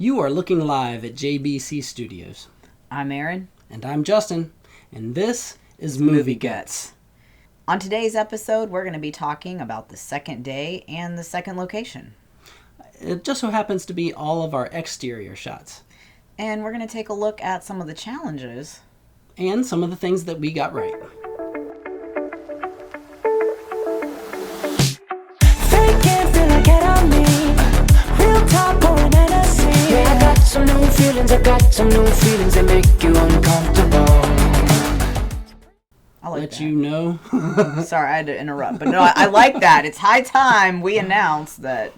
You are looking live at JBC Studios. I'm Aaron. And I'm Justin. And this is Movie Guts. On today's episode, we're going to be talking about the second day and the second location. It just so happens to be all of our exterior shots. And we're going to take a look at some of the challenges. And some of the things that we got right. I got some new feelings that make you uncomfortable. I like Let that. you know. Sorry, I had to interrupt. But no, I like that. It's high time we announce that.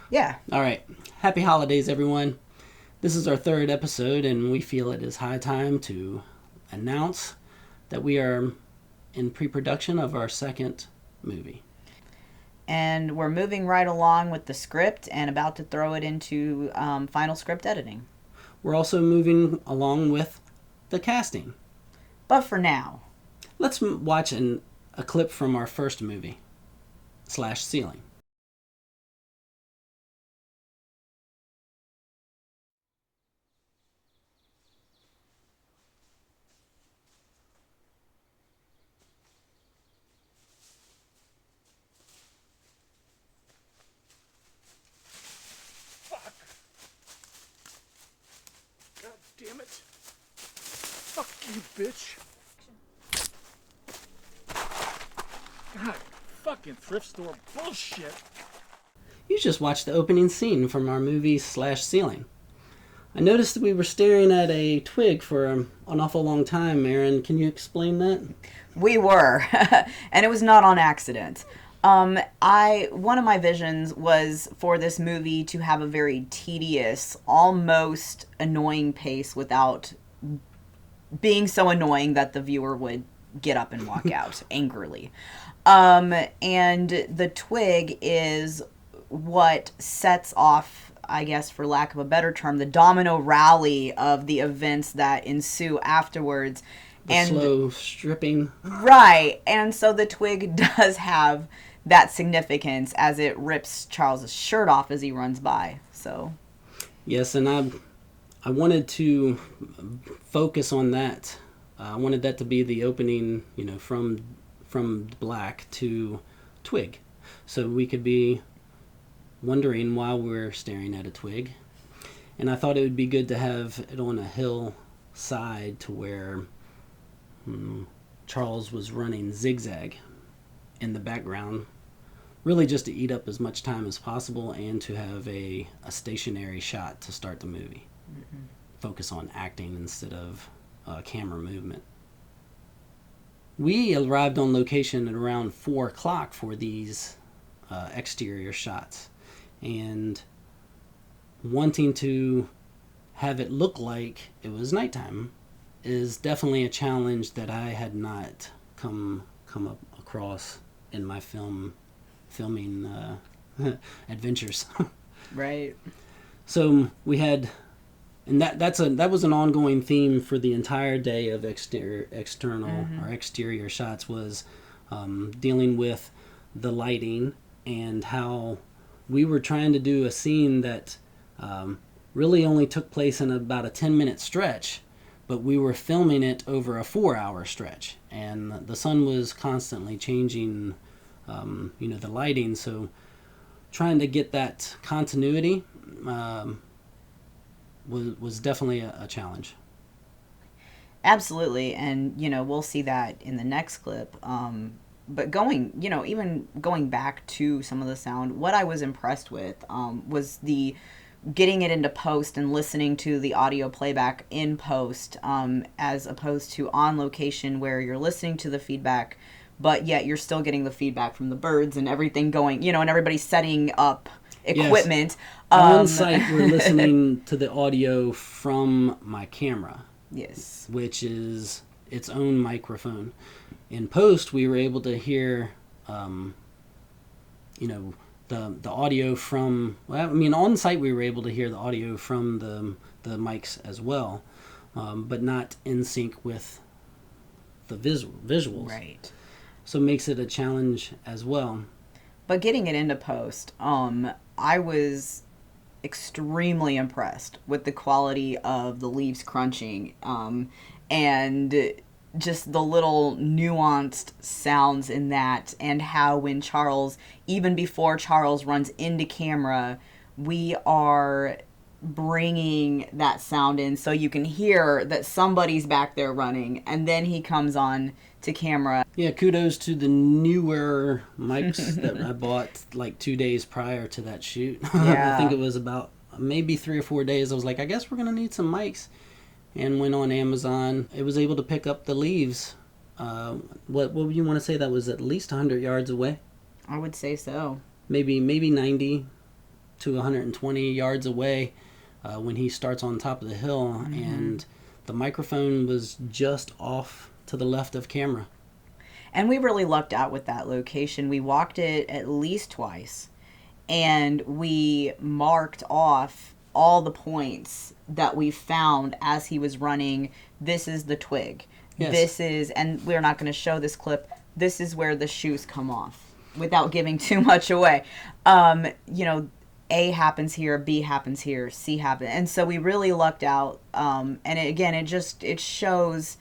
Yeah. All right. Happy holidays, everyone. This is our third episode, and we feel it is high time to announce that we are in pre-production of our second movie. And we're moving right along with the script and about to throw it into final script editing. We're also moving along with the casting. But for now, Let's watch a clip from our first movie, /Ceiling. God damn it. Fuck you, bitch. God, fucking thrift store bullshit. You just watched the opening scene from our movie /Ceiling. I noticed that we were staring at a twig for an awful long time, Aaron. Can you explain that? we were. And it was not on accident. One of my visions was for this movie to have a very tedious, almost annoying pace without being so annoying that the viewer would get up and walk out angrily. And the twig is what sets off, I guess, for lack of a better term, the domino rally of the events that ensue afterwards. The slow stripping. Right. And so the twig does have that significance as it rips Charles's shirt off as he runs by. So Yes, and I wanted to focus on that. I wanted that to be the opening, from black to twig. So we could be wondering while we're staring at a twig. And I thought it would be good to have it on a hillside to where Charles was running zigzag in the background, really just to eat up as much time as possible and to have a stationary shot to start the movie. Mm-hmm. Focus on acting instead of camera movement. We arrived on location at around 4 o'clock for these exterior shots, and wanting to have it look like it was nighttime is definitely a challenge that I had not come up across in my filming adventures. right. So we had, and that was an ongoing theme for the entire day of exterior shots, was dealing with the lighting and how we were trying to do a scene that really only took place in about a 10-minute stretch, but we were filming it over a 4-hour stretch, and the sun was constantly changing the lighting, so trying to get that continuity was definitely a challenge. Absolutely. And, we'll see that in the next clip. But even going back to some of the sound, what I was impressed with was the getting it into post and listening to the audio playback in post, as opposed to on location where you're listening to the feedback, but yet you're still getting the feedback from the birds and everything going, and everybody's setting up equipment. Yes. On site, we're listening to the audio from my camera. Yes. Which is its own microphone. In post, we were able to hear, the audio from, on site we were able to hear the audio from the mics as well, but not in sync with the visuals. Right. So it makes it a challenge as well. But getting it into post, I was extremely impressed with the quality of the leaves crunching, and just the little nuanced sounds in that, and how when Charles, even before Charles runs into camera, we are bringing that sound in so you can hear that somebody's back there running, and then he comes on to camera. Yeah, kudos to the newer mics that I bought like 2 days prior to that shoot. Yeah. I think it was about maybe 3 or 4 days. I was like, I guess we're going to need some mics. And went on Amazon. It was able to pick up the leaves. What would you want to say? That was at least 100 yards away? I would say so. Maybe 90 to 120 yards away when he starts on top of the hill. And the microphone was just off to the left of camera. And we really lucked out with that location. We walked it at least twice, and we marked off all the points that we found as he was running. This is the twig. Yes. This is, and we're not going to show this clip, this is where the shoes come off, without giving too much away. You know, A happens here, B happens here, C happens. And so we really lucked out. And it shows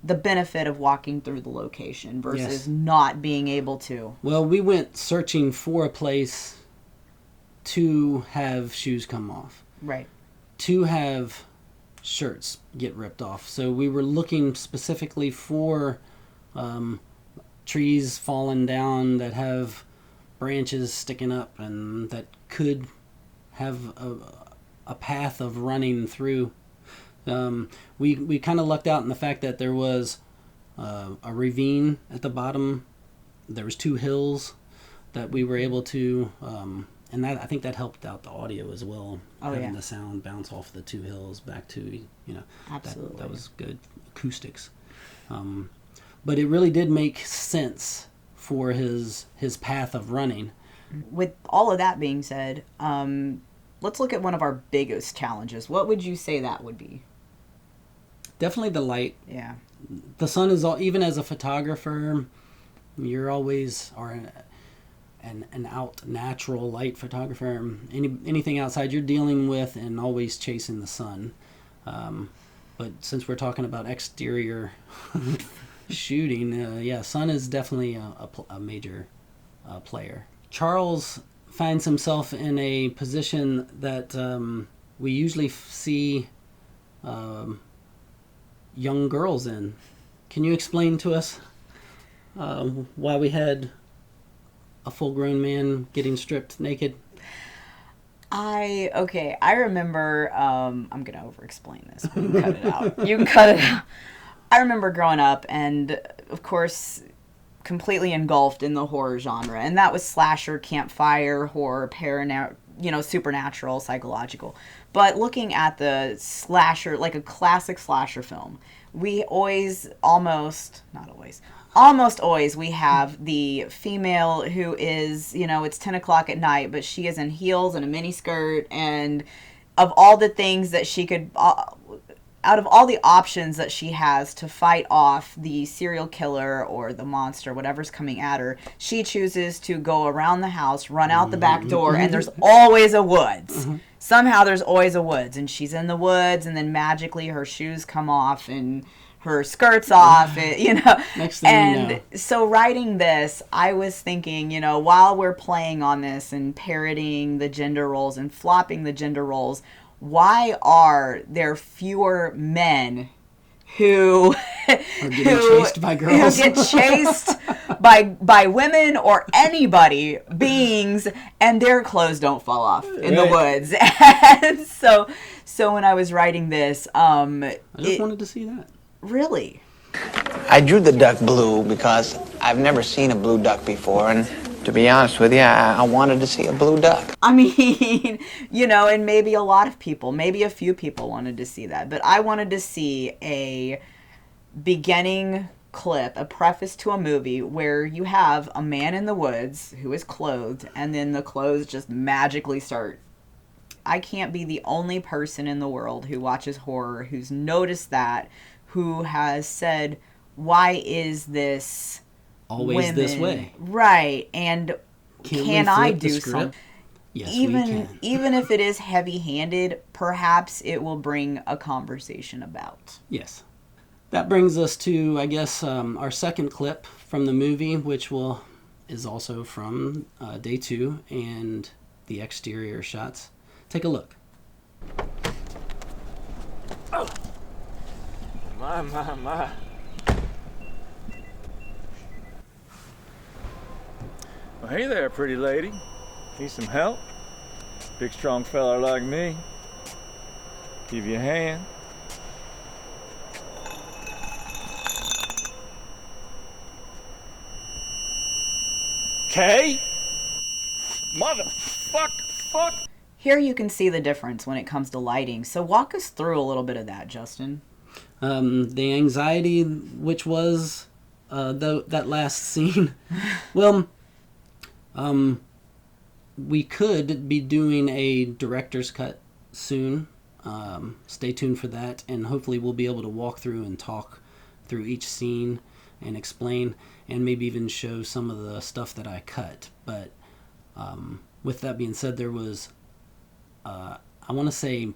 the benefit of walking through the location versus Yes. not being able to. Well, we went searching for a place to have shoes come off, Right. to have shirts get ripped off. So we were looking specifically for trees falling down that have branches sticking up and that could have a path of running through. We kind of lucked out in the fact that there was a ravine at the bottom. There was 2 hills that we were able to, and that I think that helped out the audio as well. Oh, having yeah. the sound bounce off the 2 hills back to, you know, Absolutely. that was good acoustics. But it really did make sense for his path of running. With all of that being said, let's look at one of our biggest challenges. What would you say that would be? Definitely the light. Yeah. The sun is all, even as a photographer, you're always an out natural light photographer. Anything outside you're dealing with and always chasing the sun. But since we're talking about exterior shooting, sun is definitely a major player. Charles finds himself in a position that we usually see young girls in. Can you explain to us why we had a full-grown man getting stripped naked? I remember, I'm going to over-explain this. You can cut it out. You can cut it out. I remember growing up and, of course, completely engulfed in the horror genre. And that was slasher, campfire, horror, supernatural, psychological. But looking at the slasher, like a classic slasher film, we almost always we have the female who is, it's 10 o'clock at night, but she is in heels and a mini skirt, and of all the things that she could, out of all the options that she has to fight off the serial killer or the monster, whatever's coming at her, she chooses to go around the house, run out the back door, and there's always a woods. Somehow there's always a woods, and she's in the woods, and then magically her shoes come off and her skirt's off, Next thing you know. So writing this, I was thinking, while we're playing on this and parodying the gender roles and flopping the gender roles, why are there fewer men who Or getting chased by girls? who get chased by women or anybody, beings, and their clothes don't fall off in the woods? And so when I was writing this, I just wanted to see that. Really? I drew the duck blue because I've never seen a blue duck before, and to be honest with you, I wanted to see a blue duck. I mean, and maybe a lot of people, maybe a few people wanted to see that, but I wanted to see a beginning clip, a preface to a movie where you have a man in the woods who is clothed, and then the clothes just magically start. I can't be the only person in the world who watches horror who's noticed that, who has said, why is this Always this women? way. Right. And Can't we can I flip the do script? something? Yes, we can. even if it is heavy-handed, perhaps it will bring a conversation about. Yes. That brings us to, I guess, our second clip from the movie, which is also from day 2 and the exterior shots. Take a look. My. Well, hey there, pretty lady. Need some help? Big, strong fella like me. Give you a hand. Kay? Fuck. Here you can see the difference when it comes to lighting. So walk us through a little bit of that, Justin. The anxiety, which was that last scene. Well, we could be doing a director's cut soon. Stay tuned for that, and hopefully we'll be able to walk through and talk through each scene and explain, and maybe even show some of the stuff that I cut. But with that being said, there was, I want to say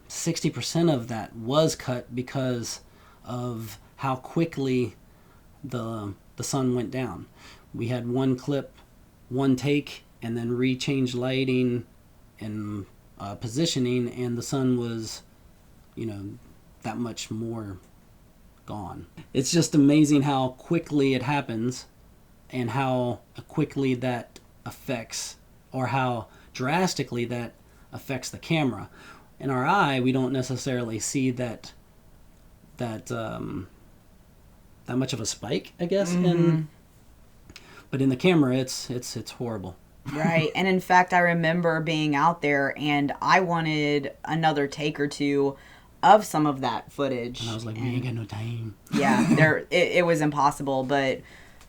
60% of that was cut because of how quickly the sun went down. We had one clip, one take, and then re-changed lighting and positioning, and the sun was, that much more gone. It's just amazing how quickly it happens and how quickly that affects, or how drastically that affects the camera. In our eye, we don't necessarily see that much of a spike, I guess. Mm-hmm. But in the camera, it's horrible. Right. And in fact, I remember being out there and I wanted another take or two of some of that footage. And I was like, we ain't got no time. Yeah, it was impossible. But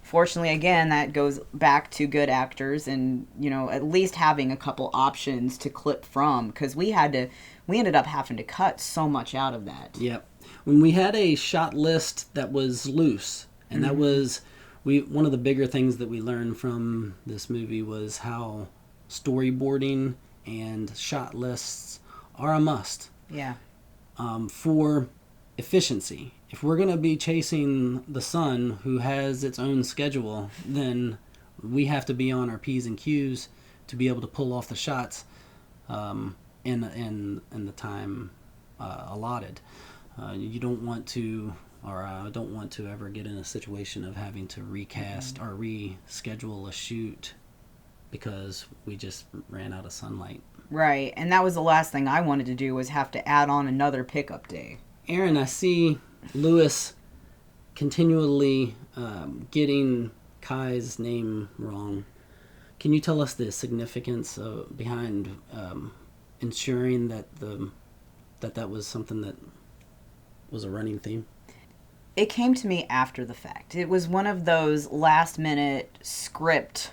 fortunately, again, that goes back to good actors and, at least having a couple options to clip from, because we ended up having to cut so much out of that. Yep. When we had a shot list that was loose, and that was one of the bigger things that we learned from this movie was how storyboarding and shot lists are a must. Yeah. For efficiency. If we're going to be chasing the sun, who has its own schedule, then we have to be on our P's and Q's to be able to pull off the shots in the time allotted. You don't want to, or I don't want to ever get in a situation of having to recast or reschedule a shoot because we just ran out of sunlight. Right, and that was the last thing I wanted to do, was have to add on another pickup day. Aaron, I see Lewis continually getting Kai's name wrong. Can you tell us the significance behind ensuring that that was something that was a running theme? It came to me after the fact. It was one of those last minute script,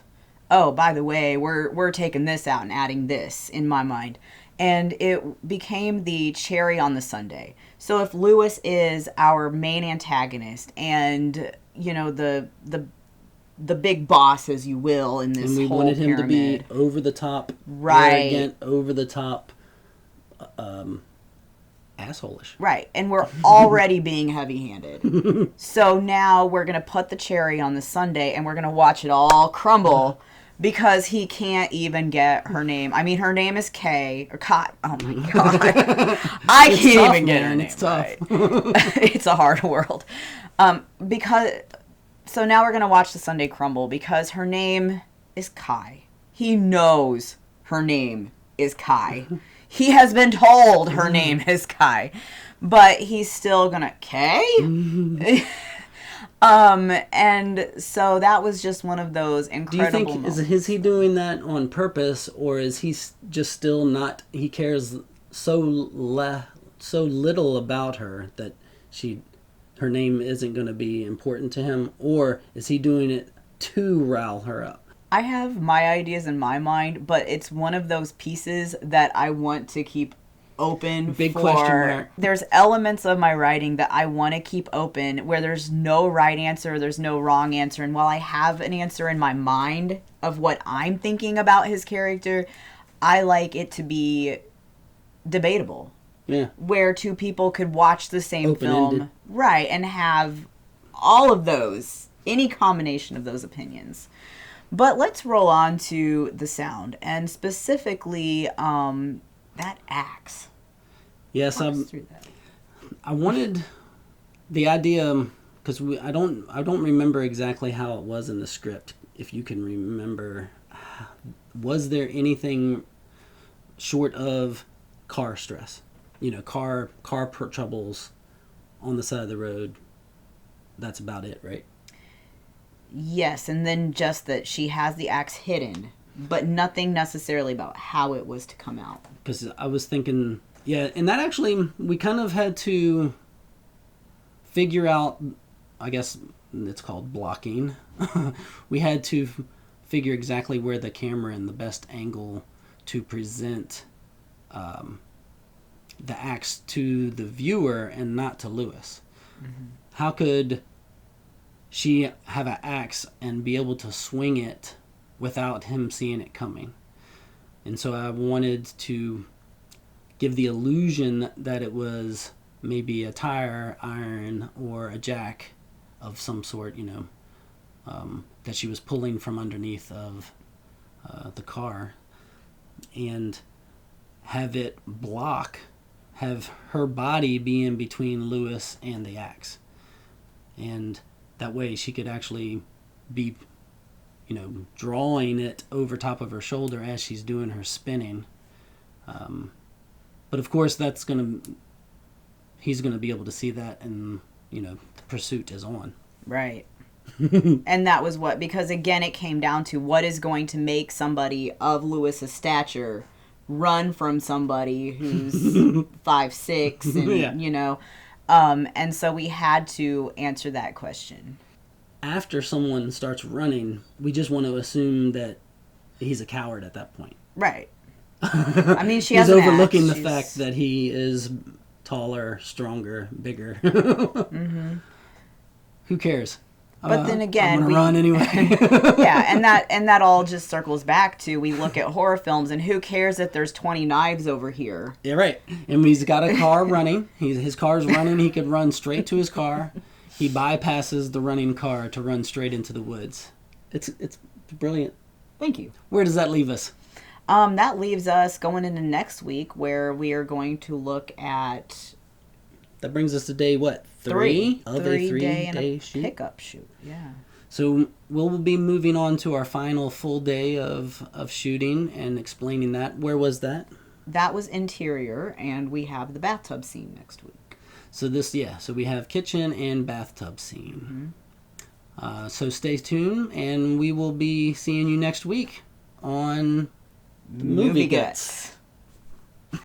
oh, by the way, we're taking this out and adding this, in my mind. And it became the cherry on the sundae. So if Lewis is our main antagonist and, the big boss, as you will, in this whole and we wanted him pyramid, to be over the top, right, arrogant, over the top, assholeish. Right, and we're already being heavy-handed. So now we're going to put the cherry on the sundae and we're going to watch it all crumble because he can't even get her name. I mean, her name is Kay, or Kai. Oh my God. I It's can't tough, even get her man. name It's tough. right. It's a hard world. So now we're going to watch the sundae crumble because her name is Kai. He knows her name is Kai. He has been told her name is Kai, but he's still gonna Kay. And so that was just one of those Do you incredible think moments. is he doing that on purpose, or is he just still not? He cares so little about her that her name isn't going to be important to him, or is he doing it to rile her up? I have my ideas in my mind, but it's one of those pieces that I want to keep open. Big question mark. There's elements of my writing that I want to keep open where there's no right answer, there's no wrong answer. And while I have an answer in my mind of what I'm thinking about his character, I like it to be debatable, Yeah. where two people could watch the same Open-ended. film, right, and have all of those, any combination of those opinions. But let's roll on to the sound, and specifically that axe. Yes, Walk us through that. I wanted the idea because I don't remember exactly how it was in the script. If you can remember, was there anything short of car stress? You know, car troubles on the side of the road. That's about it, right? Yes, and then just that she has the axe hidden, but nothing necessarily about how it was to come out. Because I was thinking, yeah, and that actually, we kind of had to figure out, I guess it's called blocking. We had to figure exactly where the camera and the best angle to present the axe to the viewer and not to Lewis. Mm-hmm. How could she have an axe and be able to swing it without him seeing it coming? And so I wanted to give the illusion that it was maybe a tire iron or a jack of some sort, you know, that she was pulling from underneath of the car, and have it have her body be in between Lewis and the axe. And that way she could actually be, you know, drawing it over top of her shoulder as she's doing her spinning. But of course he's going to be able to see that, and, you know, the pursuit is on. Right. And that was because again, it came down to what is going to make somebody of Lewis's stature run from somebody who's 5'6" and, Yeah. you know, and so we had to answer that question. After someone starts running, we just want to assume that he's a coward at that point. Right. I mean, she He's has an overlooking axe. the fact that he is taller, stronger, bigger. Mm-hmm. Who cares? But then again, I'm gonna run anyway. Yeah, and that all just circles back to, we look at horror films and who cares that there's 20 knives over here? Yeah, right. And he's got a car running. His car's running. He could run straight to his car. He bypasses the running car to run straight into the woods. It's brilliant. Thank you. Where does that leave us? That leaves us going into next week, where we are going to look at That brings us to day what? Three of a three-day three-day shoot. pickup shoot. Yeah. So we'll be moving on to our final full day of shooting and explaining that. Where was that? That was interior, and we have the bathtub scene next week. So so we have kitchen and bathtub scene. Mm-hmm. So stay tuned, and we will be seeing you next week on Movie Guts.